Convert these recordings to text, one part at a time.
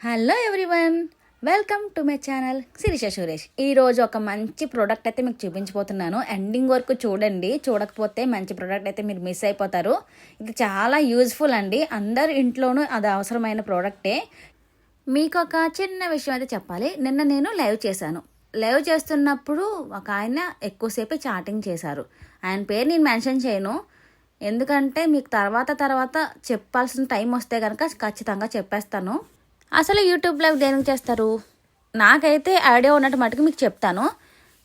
Hello everyone, welcome to my channel Sirisha Suresh. ఈరోజు ఒక మంచి ప్రోడక్ట్ అయితే మీకు చూపించబోతున్నాను. ఎండింగ్ వరకు చూడండి, చూడకపోతే మంచి ప్రోడక్ట్ అయితే మీరు మిస్ అయిపోతారు. ఇది చాలా యూజ్ఫుల్ అండి, అందరి ఇంట్లోనూ అది అవసరమైన ప్రోడక్టే. మీకు ఒక చిన్న విషయం అయితే చెప్పాలి. నిన్న నేను లైవ్ చేశాను. లైవ్ చేస్తున్నప్పుడు ఒక ఆయన ఎక్కువసేపు చాటింగ్ చేశారు. ఆయన పేరు నేను మెన్షన్ చేయను, ఎందుకంటే మీకు తర్వాత చెప్పాల్సిన టైం వస్తే కనుక ఖచ్చితంగా చెప్పేస్తాను. అసలు యూట్యూబ్ లైవ్ దేనికి చేస్తారు? నాకైతే ఐడియా ఉన్నట్టు మటుకు మీకు చెప్తాను.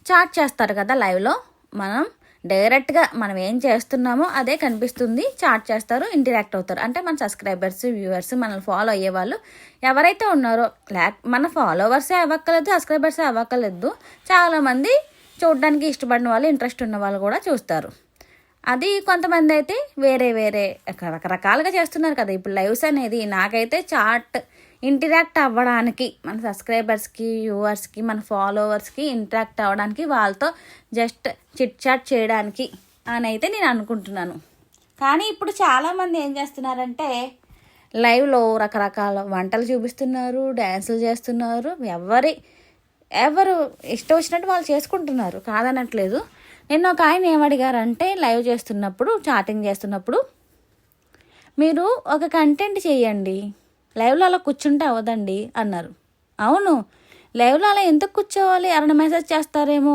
చాట్ చేస్తారు కదా లైవ్లో, మనం డైరెక్ట్గా మనం ఏం చేస్తున్నామో అదే కనిపిస్తుంది. చాట్ చేస్తారు, ఇంటరాక్ట్ అవుతారు. అంటే మన సబ్స్క్రైబర్స్, వ్యూవర్స్, మనల్ని ఫాలో అయ్యే వాళ్ళు ఎవరైతే ఉన్నారో, మన ఫాలోవర్సే అవ్వక్కర్లేదు, సబ్స్క్రైబర్సే అవ్వక్కర్లేదు, చాలామంది చూడడానికి ఇష్టపడిన వాళ్ళు, ఇంట్రెస్ట్ ఉన్న వాళ్ళు కూడా చూస్తారు. అది కొంతమంది అయితే వేరే రకరకాలుగా చేస్తున్నారు కదా ఇప్పుడు లైవ్స్ అనేది. నాకైతే చాట్ ఇంటరాక్ట్ అవ్వడానికి, మన సబ్స్క్రైబర్స్కి, వ్యూవర్స్కి, మన ఫాలోవర్స్కి ఇంటరాక్ట్ అవ్వడానికి, వాళ్ళతో జస్ట్ చిట్ చాట్ చేయడానికి అని అయితే నేను అనుకుంటున్నాను. కానీ ఇప్పుడు చాలామంది ఏం చేస్తున్నారంటే లైవ్లో రకరకాల వంటలు చూపిస్తున్నారు, డ్యాన్సులు చేస్తున్నారు. ఎవరు ఇష్టం వచ్చినట్టు వాళ్ళు చేసుకుంటున్నారు, కాదనట్లేదు. నిన్న ఒక ఆయన ఏమడిగారంటే లైవ్ చేస్తున్నప్పుడు, చాటింగ్ చేస్తున్నప్పుడు, మీరు ఒక కంటెంట్ చేయండి, లైవ్లో అలా కూర్చుంటే అవ్వదండి అన్నారు. అవును, లైవ్లో అలా ఎందుకు కూర్చోవాలి? ఎవరైనా మెసేజ్ చేస్తారేమో,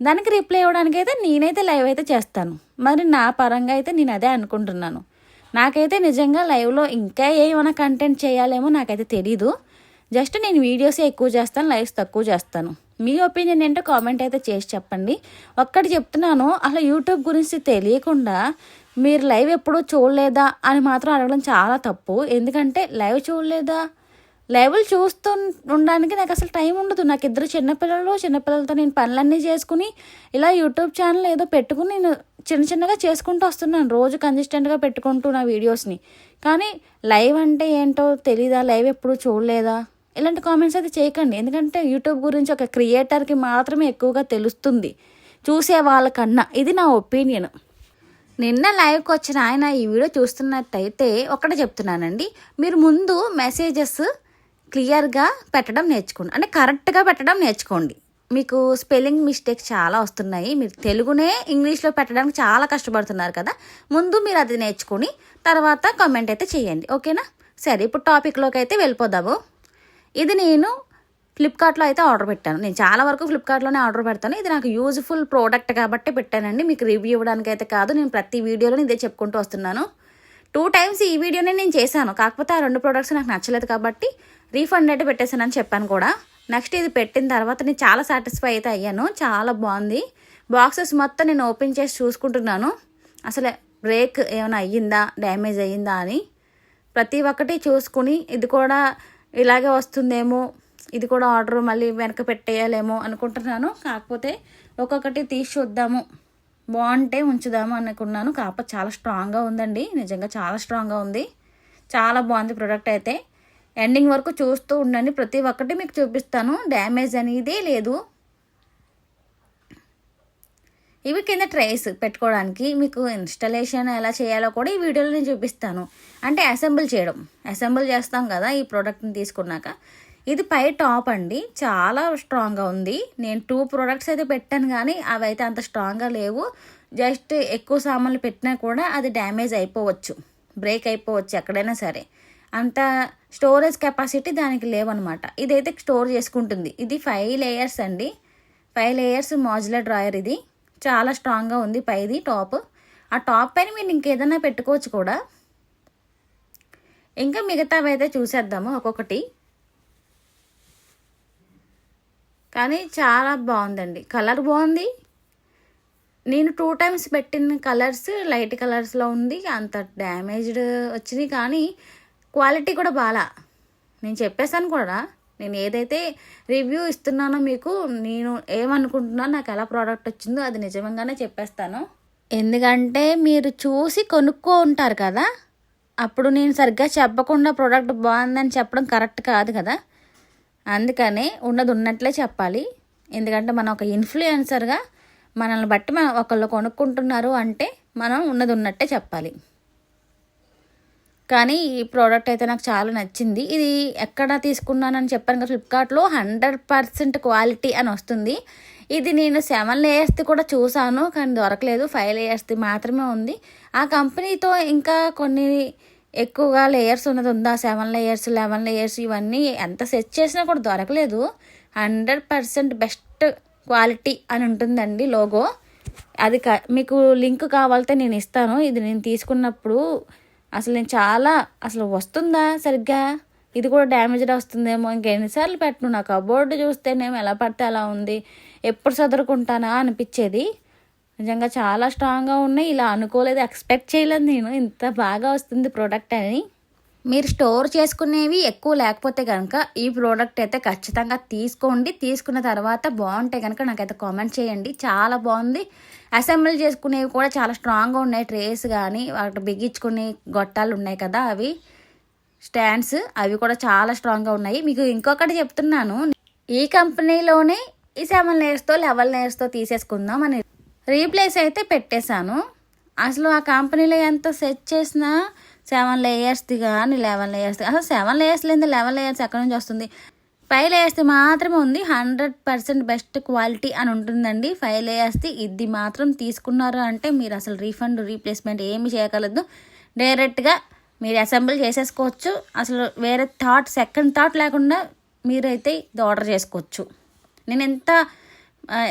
దానికి రిప్లై ఇవ్వడానికి అయితే నేనైతే లైవ్ అయితే చేస్తాను. మరి నా పరంగా అయితే నేను అదే అనుకుంటున్నాను. నాకైతే నిజంగా లైవ్లో ఇంకా ఏమైనా కంటెంట్ చేయాలేమో నాకైతే తెలీదు. జస్ట్ నేను వీడియోసే ఎక్కువ చేస్తాను, లైవ్స్ తక్కువ చేస్తాను. మీ ఒపీనియన్ ఏంటో కామెంట్ అయితే చేసి చెప్పండి. ఒక్కటి చెప్తున్నాను, అసలు యూట్యూబ్ గురించి తెలియకుండా మీరు లైవ్ ఎప్పుడూ చూడలేదా అని మాత్రం అడగడం చాలా తప్పు. ఎందుకంటే లైవ్ చూడలేదా, లైవ్లు చూస్తూ ఉండడానికి నాకు అసలు టైం ఉండదు. నాకు ఇద్దరు చిన్నపిల్లలతో నేను పనులన్నీ చేసుకుని ఇలా యూట్యూబ్ ఛానల్ ఏదో పెట్టుకుని నేను చిన్నగా చేసుకుంటూ వస్తున్నాను, రోజు కన్సిస్టెంట్గా పెట్టుకుంటూ నా వీడియోస్ని. కానీ లైవ్ అంటే ఏంటో తెలీదా, లైవ్ ఎప్పుడు చూడలేదా, ఇలాంటి కామెంట్స్ అయితే చేయకండి. ఎందుకంటే యూట్యూబ్ గురించి ఒక క్రియేటర్కి మాత్రమే ఎక్కువగా తెలుస్తుంది చూసే వాళ్ళకన్నా. ఇది నా ఒపీనియన్. నిన్న లైవ్కి వచ్చిన ఆయన ఈ వీడియో చూస్తున్నట్టయితే ఒకటే చెప్తున్నానండి, మీరు ముందు మెసేజెస్ క్లియర్గా పెట్టడం నేర్చుకోండి, అంటే కరెక్ట్గా పెట్టడం నేర్చుకోండి. మీకు స్పెల్లింగ్ మిస్టేక్స్ చాలా వస్తున్నాయి, మీరు తెలుగునే ఇంగ్లీష్లో పెట్టడానికి చాలా కష్టపడుతున్నారు కదా. ముందు మీరు అది నేర్చుకొని తర్వాత కామెంట్ అయితే చేయండి, ఓకేనా? సరే, ఇప్పుడు టాపిక్లోకి అయితే వెళ్ళిపోదాము. ఇది నేను ఫ్లిప్కార్ట్లో అయితే ఆర్డర్ పెట్టాను. నేను చాలా వరకు ఫ్లిప్కార్ట్లోనే ఆర్డర్ పెడతాను. ఇది నాకు యూజ్ఫుల్ ప్రోడక్ట్ కాబట్టి పెట్టానండి, మీకు రివ్యూ ఇవ్వడానికి అయితే కాదు. నేను ప్రతి వీడియోలో ఇదే చెప్పుకుంటూ వస్తున్నాను. 2 times ఈ వీడియోనే నేను చేశాను, కాకపోతే ఆ 2 ప్రోడక్ట్స్ నాకు నచ్చలేదు కాబట్టి రీఫండ్ అయితే పెట్టేశానని చెప్పాను కూడా. నెక్స్ట్ ఇది పెట్టిన తర్వాత నేను చాలా సాటిస్ఫై అయితే అయ్యాను, చాలా బాగుంది. బాక్సెస్ మొత్తం నేను ఓపెన్ చేసి చూసుకుంటున్నాను, అసలు బ్రేక్ ఏమైనా అయ్యిందా, డ్యామేజ్ అయ్యిందా అని ప్రతి ఒక్కటి చూసుకుని, ఇది కూడా ఇలాగే వస్తుందేమో, ఇది కూడా ఆర్డర్ మళ్ళీ వెనక పెట్టేయాలేమో అనుకుంటున్నాను. కాకపోతే ఒక్కొక్కటి తీసి చూద్దాము, బాగుంటే ఉంచుదాము అనుకున్నాను. కాకపోతే చాలా స్ట్రాంగ్గా ఉందండి, నిజంగా చాలా స్ట్రాంగ్గా ఉంది, చాలా బాగుంది ప్రోడక్ట్ అయితే. ఎండింగ్ వరకు చూస్తూ ఉండండి, ప్రతి ఒక్కటి మీకు చూపిస్తాను, డ్యామేజ్ అనేది లేదు. ఇవి కింద ట్రేస్ పెట్టుకోవడానికి, మీకు ఇన్స్టలేషన్ ఎలా చేయాలో కూడా ఈ వీడియోలో నేను చూపిస్తాను. అంటే అసెంబుల్ చేస్తాం కదా ఈ ప్రోడక్ట్ని తీసుకున్నాక. ఇది పై టాప్ అండి, చాలా స్ట్రాంగ్గా ఉంది. నేను 2 ప్రోడక్ట్స్ అయితే పెట్టాను, కానీ అవి అయితే అంత స్ట్రాంగ్గా లేవు. జస్ట్ ఎక్కువ సామాన్లు పెట్టినా కూడా అది డ్యామేజ్ అయిపోవచ్చు, బ్రేక్ అయిపోవచ్చు ఎక్కడైనా సరే. అంత స్టోరేజ్ కెపాసిటీ దానికి లేవన్నమాట. ఇదైతే స్టోర్ చేసుకుంటుంది. ఇది 5 layers అండి, 5 layers మాడ్యులర్ డ్రాయర్. ఇది చాలా స్ట్రాంగ్గా ఉంది పైది టాప్. ఆ టాప్ పైన మీరు ఇంకేదైనా పెట్టుకోవచ్చు కూడా. ఇంకా మిగతావి అయితే చూసేద్దాము ఒక్కొక్కటి. కానీ చాలా బాగుందండి, కలర్ బాగుంది. నేను 2 times పెట్టిన కలర్స్ లైట్ కలర్స్లో ఉంది, అంత డ్యామేజ్డ్ వచ్చినాయి. కానీ క్వాలిటీ కూడా బాగా, నేను చెప్పేశాను కూడా, నేను ఏదైతే రివ్యూ ఇస్తున్నానో మీకు, నేను ఏమనుకుంటున్నానో, నాకు ఎలా ప్రోడక్ట్ వచ్చిందో అది నిజంగానే చెప్పేస్తాను. ఎందుకంటే మీరు చూసి కొనుక్కో ఉంటారు కదా, అప్పుడు నేను సరిగ్గా చెప్పకుండా ప్రోడక్ట్ బాగుందని చెప్పడం కరెక్ట్ కాదు కదా. అందుకనే ఉన్నది ఉన్నట్లే చెప్పాలి. ఎందుకంటే మనం ఒక ఇన్ఫ్లుయెన్సర్గా మనల్ని బట్టి ఒకళ్ళు కొనుక్కుంటున్నారు అంటే మనం ఉన్నది ఉన్నట్టే చెప్పాలి. కానీ ఈ ప్రోడక్ట్ అయితే నాకు చాలా నచ్చింది. ఇది ఎక్కడ తీసుకున్నానని చెప్పాను కదా, ఫ్లిప్కార్ట్లో 100% క్వాలిటీ అని వస్తుంది. ఇది నేను 7 లేయర్స్ది కూడా చూసాను, కానీ దొరకలేదు. 5 లేయర్స్ది మాత్రమే ఉంది. ఆ కంపెనీతో ఇంకా కొన్ని ఎక్కువగా లేయర్స్ ఉన్నది ఉందా, 7 లేయర్స్ 11 లేయర్స్ ఇవన్నీ ఎంత సెర్చ్ చేసినా కూడా దొరకలేదు. 100% బెస్ట్ క్వాలిటీ అని ఉంటుందండి లోగో. అది మీకు లింక్ కావాలంటే నేను ఇస్తాను. ఇది నేను తీసుకున్నప్పుడు నేను చాలా వస్తుందా సరిగ్గా, ఇది కూడా డ్యామేజ్డ్ వస్తుందేమో, ఇంకెన్నిసార్లు పెట్టను, నా కబోర్డు చూస్తేనేమో ఎలా పడితే అలా ఉంది, ఎప్పుడు చదువుకుంటానా అనిపించేది. నిజంగా చాలా స్ట్రాంగ్గా ఉన్నాయి. ఇలా అనుకోలేదు, ఎక్స్పెక్ట్ చేయలేదు నేను ఇంత బాగా వస్తుంది ప్రోడక్ట్ అని. మీరు స్టోర్ చేసుకునేవి ఎక్కువ లేకపోతే కనుక ఈ ప్రోడక్ట్ అయితే ఖచ్చితంగా తీసుకోండి. తీసుకున్న తర్వాత బాగుంటే కనుక నాకైతే కామెంట్ చేయండి. చాలా బాగుంది. అసెంబ్లీ చేసుకునేవి కూడా చాలా స్ట్రాంగ్గా ఉన్నాయి. ట్రేస్ కానీ వాటి బిగించుకునే గొట్టాలు ఉన్నాయి కదా, అవి స్టాండ్స్, అవి కూడా చాలా స్ట్రాంగ్గా ఉన్నాయి. మీకు ఇంకొకటి చెప్తున్నాను, ఈ కంపెనీలోనే ఈ 7 లేయర్స్తో 11 లేయర్స్తో తీసేసుకుందాం అని రీప్లేస్ అయితే పెట్టేశాను. ఆ కంపెనీలో ఎంత సెట్ చేసినా 7 లేయర్స్ది కానీ 11 లేయర్స్ది, 7 లేయర్స్ లేదా 11 లేయర్స్ ఎక్కడి నుంచి వస్తుంది? 5 లేయర్స్ది మాత్రమే ఉంది. 100% బెస్ట్ క్వాలిటీ అని ఉంటుందండి 5 లేయర్స్ది. ఇది మాత్రం తీసుకున్నారు అంటే మీరు రీఫండ్ రీప్లేస్మెంట్ ఏమి చేయగలదు. డైరెక్ట్గా మీరు అసెంబుల్ చేసేసుకోవచ్చు. వేరే సెకండ్ థాట్ లేకుండా మీరైతే ఇది ఆర్డర్ చేసుకోవచ్చు. నేను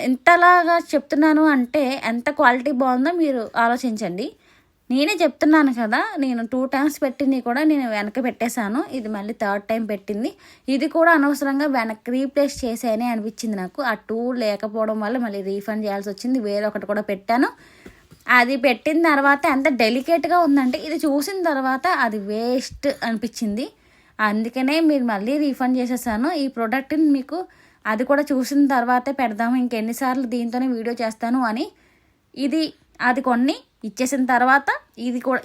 ఎంతలాగా చెప్తున్నాను అంటే ఎంత క్వాలిటీ బాగుందో మీరు ఆలోచించండి. నేనే చెప్తున్నాను కదా, నేను 2 times పెట్టింది కూడా నేను వెనక్కి పెట్టేశాను. ఇది మళ్ళీ 3rd time పెట్టింది. ఇది కూడా అనవసరంగా వెనక్కి రీప్లేస్ చేసేనే అనిపించింది నాకు. ఆ 2 లేకపోవడం వల్ల మళ్ళీ రీఫండ్ చేయాల్సి వచ్చింది. వేరే ఒకటి కూడా పెట్టాను. అది పెట్టిన తర్వాత ఎంత డెలికేట్గా ఉందంటే ఇది చూసిన తర్వాత అది వేస్ట్ అనిపించింది. అందుకనే మీరు మళ్ళీ రీఫండ్ చేసేసాను. ఈ ప్రోడక్ట్ని మీకు అది కూడా చూసిన తర్వాతే పెడదాము, ఇంకెన్నిసార్లు దీంతోనే వీడియో చేస్తాను అని అది కొన్ని ఇచ్చేసిన తర్వాత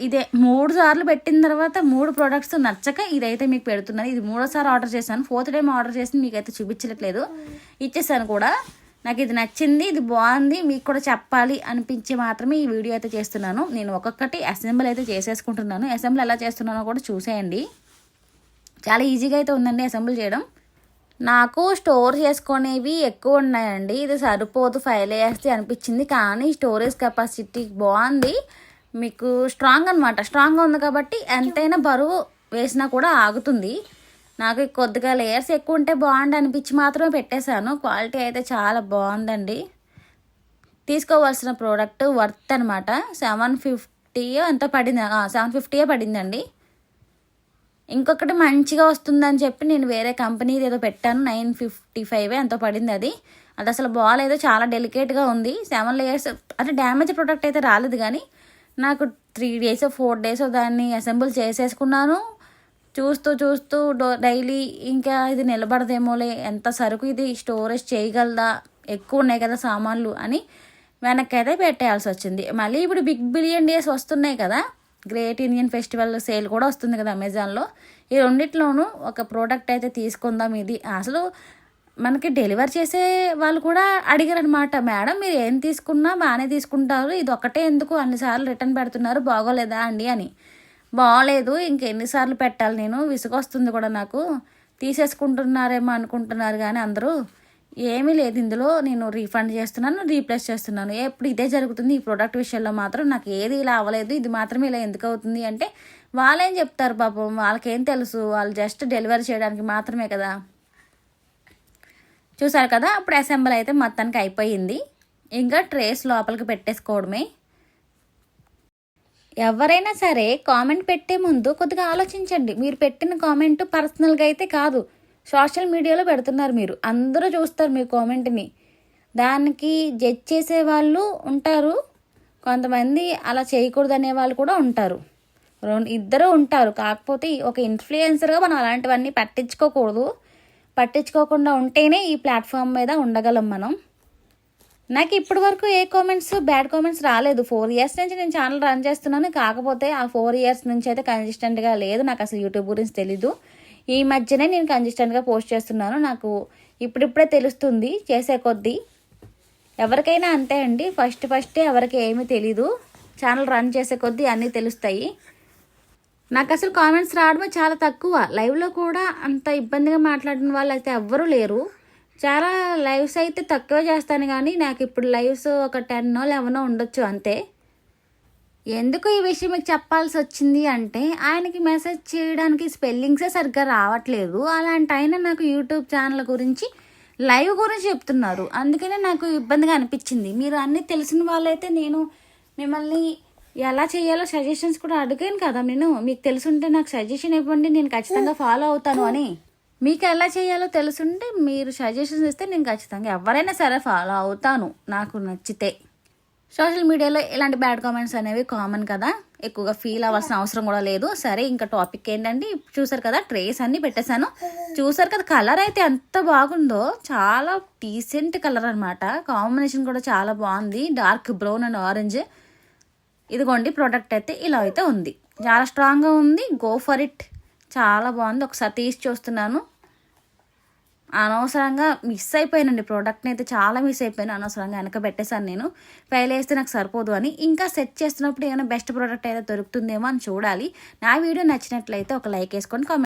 ఇదే 3 సార్లు పెట్టిన తర్వాత 3 ప్రోడక్ట్స్ నచ్చక ఇదైతే మీకు పెడుతున్నాను. ఇది 3వ సారి ఆర్డర్ చేశాను. 4th time ఆర్డర్ చేసి మీకైతే చూపించట్లేదు, ఇచ్చేసాను కూడా. నాకు ఇది నచ్చింది, ఇది బాగుంది, మీకు కూడా చెప్పాలి అనిపించి మాత్రమే ఈ వీడియో అయితే చేస్తున్నాను. నేను ఒక్కొక్కటి అసెంబుల్ అయితే చేసేసుకుంటున్నాను. అసెంబుల్ ఎలా చేస్తున్నానో కూడా చూసేయండి. చాలా ఈజీగా అయితే ఉందండి అసెంబుల్ చేయడం. నాకు స్టోర్ చేసుకునేవి ఎక్కువ ఉన్నాయండి. ఇది సరిపోదు 5 లేయర్స్ది అనిపించింది, కానీ స్టోరేజ్ కెపాసిటీ బాగుంది. మీకు స్ట్రాంగ్ అనమాట, స్ట్రాంగ్గా ఉంది కాబట్టి ఎంతైనా బరువు వేసినా కూడా ఆగుతుంది. నాకు కొద్దిగా లేయర్స్ ఎక్కువ ఉంటే బాగుండి అనిపించి మాత్రమే పెట్టేశాను. క్వాలిటీ అయితే చాలా బాగుందండి. తీసుకోవాల్సిన ప్రోడక్ట్ వర్త్ అనమాట. 750 ఎంత పడింది, 750 పడిందండి. ఇంకొకటి మంచిగా వస్తుందని చెప్పి నేను వేరే కంపెనీది ఏదో పెట్టాను, 955 ఎంతో పడింది. అది బాగాలేదు, చాలా డెలికేట్గా ఉంది. 7 లేయర్స్ డ్యామేజ్ ప్రోడక్ట్ అయితే రాలేదు, కానీ నాకు 3 days 4 days దాన్ని అసెంబుల్ చేసేసుకున్నాను. చూస్తూ డైలీ ఇంకా ఇది నిలబడదేమోలే, ఎంత సరుకు ఇది స్టోరేజ్ చేయగలదా, ఎక్కువ ఉన్నాయి కదా సామాన్లు అని వెనక్కి అయితే పెట్టేయాల్సి వచ్చింది. మళ్ళీ ఇప్పుడు బిగ్ బిలియన్ డేస్ వస్తున్నాయి కదా, గ్రేట్ ఇండియన్ ఫెస్టివల్ సేల్ కూడా వస్తుంది కదా అమెజాన్లో. ఈ రెండిట్లోనూ ఒక ప్రోడక్ట్ అయితే తీసుకుందాం. ఇది మనకి డెలివర్ చేసే వాళ్ళు కూడా అడిగారు అనమాట, మేడం మీరు ఏం తీసుకున్నా బాగానే తీసుకుంటారు, ఇది ఒకటే ఎందుకు అన్నిసార్లు రిటర్న్ పెడుతున్నారు, బాగోలేదా అండి అని. బాగోలేదు, ఇంకెన్నిసార్లు పెట్టాలి, నేను విసుగొస్తుంది కూడా నాకు, తీసేసుకుంటున్నారేమో అనుకుంటున్నారు కానీ అందరూ. ఏమీ లేదు ఇందులో, నేను రీఫండ్ చేస్తున్నాను, రీప్లేస్ చేస్తున్నాను. ఎప్పుడు ఇదే జరుగుతుంది. ఈ ప్రోడక్ట్ విషయంలో మాత్రం నాకు ఏది ఇలా అవ్వలేదు, ఇది మాత్రమే ఇలా ఎందుకు అవుతుంది అంటే వాళ్ళేం చెప్తారు పాపం, వాళ్ళకేం తెలుసు, వాళ్ళు జస్ట్ డెలివరీ చేయడానికి మాత్రమే కదా. చూసారు కదా, అప్పుడు అసెంబుల్ అయితే మొత్తానికి అయిపోయింది. ఇంకా ట్రేస్ లోపలికి పెట్టేసుకోవడమే. ఎవరైనా సరే కామెంట్ పెట్టే ముందు కొద్దిగా ఆలోచించండి. మీరు పెట్టిన కామెంట్ పర్సనల్గా అయితే కాదు, సోషల్ మీడియాలో పెడుతున్నారు, మీరు అందరూ చూస్తారు మీ కామెంట్ని. దానికి జడ్జ్ చేసే వాళ్ళు ఉంటారు, కొంతమంది అలా చేయకూడదు అనే వాళ్ళు కూడా ఉంటారు, ఇద్దరు ఉంటారు. కాకపోతే ఒక ఇన్ఫ్లుయెన్సర్గా మనం అలాంటివన్నీ పట్టించుకోకుండా ఉంటేనే ఈ ప్లాట్ఫామ్ మీద ఉండగలం మనం. నాకు ఇప్పటి వరకు ఏ బ్యాడ్ కామెంట్స్ రాలేదు. 4 years నుంచి నేను ఛానల్ రన్ చేస్తున్నాను. కాకపోతే ఆ 4 years నుంచి అయితే కన్సిస్టెంట్గా లేదు. నాకు అసలు యూట్యూబ్ గురించి తెలీదు. ఈ మధ్యనే నేను కన్సిస్టెంట్గా పోస్ట్ చేస్తున్నాను. నాకు ఇప్పుడిప్పుడే తెలుస్తుంది చేసే కొద్దీ. ఎవరికైనా అంతే అండి, ఫస్టే ఎవరికి ఏమీ తెలీదు. ఛానల్ రన్ చేసే కొద్దీ అన్నీ తెలుస్తాయి. నాకు అసలు కామెంట్స్ రావడమే చాలా తక్కువ. లైవ్లో కూడా అంత ఇబ్బందిగా మాట్లాడిన వాళ్ళు అయితే ఎవ్వరూ లేరు. చాలా లైవ్స్ అయితే తక్కువ చేస్తాను, కానీ నాకు ఇప్పుడు లైవ్స్ ఒక 10 11 ఉండొచ్చు అంతే. ఎందుకు ఈ విషయం మీకు చెప్పాల్సి వచ్చింది అంటే, ఆయనకి మెసేజ్ చేయడానికి స్పెల్లింగ్సే సరిగ్గా రావట్లేదు. అలాంటి ఆయన నాకు యూట్యూబ్ ఛానల్ గురించి లైవ్ గురించి చెప్తున్నారు. అందుకనే నాకు ఇబ్బందిగా అనిపించింది. మీరు అన్నీ తెలిసిన వాళ్ళైతే నేను మిమ్మల్ని ఎలా చేయాలో సజెషన్స్ కూడా అడిగాను కదా. మీకు తెలుసుంటే నాకు సజెషన్ ఇవ్వండి, నేను ఖచ్చితంగా ఫాలో అవుతాను అని. మీకు ఎలా చేయాలో తెలుసుంటే మీరు సజెషన్స్ ఇస్తే నేను ఖచ్చితంగా ఎవరైనా సరే ఫాలో అవుతాను నాకు నచ్చితే. సోషల్ మీడియాలో ఇలాంటి బ్యాడ్ కామెంట్స్ అనేవి కామన్ కదా, ఎక్కువగా ఫీల్ అవ్వాల్సిన అవసరం కూడా లేదు. సరే, ఇంకా టాపిక్ ఏంటంటే, చూసారు కదా ట్రేస్ అన్నీ పెట్టేశాను. చూసారు కదా కలర్ అయితే ఎంత బాగుందో, చాలా డీసెంట్ కలర్ అనమాట. కాంబినేషన్ కూడా చాలా బాగుంది, డార్క్ బ్రౌన్ అండ్ ఆరెంజ్. ఇదిగోండి ప్రోడక్ట్ అయితే ఇలా అయితే ఉంది, చాలా స్ట్రాంగ్గా ఉంది. గో ఫర్ ఇట్, చాలా బాగుంది. ఒకసారి తీసి చూస్తున్నాను. అనవసరంగా మిస్ అయిపోయానండి ప్రోడక్ట్ని అయితే, చాలా మిస్ అయిపోయాను. అనవసరంగా వెనక పెట్టేశాను నేను. ఫైల్ వేస్తే నాకు సరిపోదు అని. ఇంకా సెట్ చేస్తున్నప్పుడు ఏమైనా బెస్ట్ ప్రోడక్ట్ అయితే దొరుకుతుందేమో అని చూడాలి. నా వీడియో నచ్చినట్లయితే ఒక లైక్ వేసుకొని కామెంట్